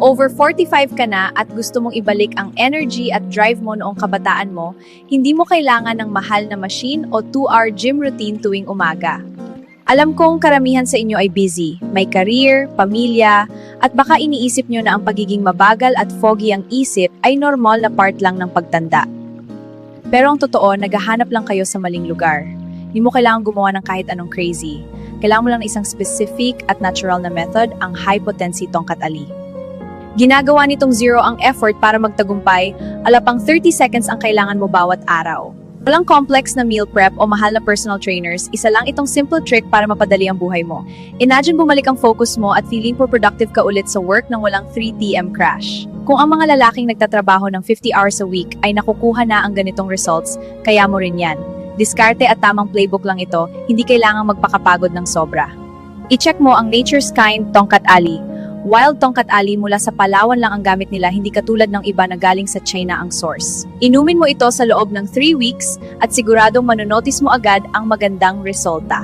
over 45 ka na at gusto mong ibalik ang energy at drive mo noong kabataan mo, hindi mo kailangan ng mahal na machine o 2-hour gym routine tuwing umaga. Alam kong karamihan sa inyo ay busy, may career, pamilya, at baka iniisip nyo na ang pagiging mabagal at foggy ang isip ay normal na part lang ng pagtanda. Pero ang totoo, naghahanap lang kayo sa maling lugar. Hindi mo kailangan gumawa ng kahit anong crazy. Kailangan mo lang ng isang specific at natural na method, ang high-potency tongkat ali. Ginagawa nitong zero ang effort para magtagumpay, alapang 30 seconds ang kailangan mo bawat araw. Walang complex na meal prep o mahal na personal trainers, isa lang itong simple trick para mapadali ang buhay mo. Imagine bumalik ang focus mo at feeling po productive ka ulit sa work nang walang 3 PM crash. Kung ang mga lalaking nagtatrabaho ng 50 hours a week ay nakukuha na ang ganitong results, kaya mo rin yan. Diskarte at tamang playbook lang ito, hindi kailangang magpakapagod ng sobra. I-check mo ang Nature's Kind Tongkat Ali. Wild tongkat ali mula sa Palawan lang ang gamit nila, hindi katulad ng iba na galing sa China ang source. Inumin mo ito sa loob ng 3 weeks at siguradong manonotice mo agad ang magandang resulta.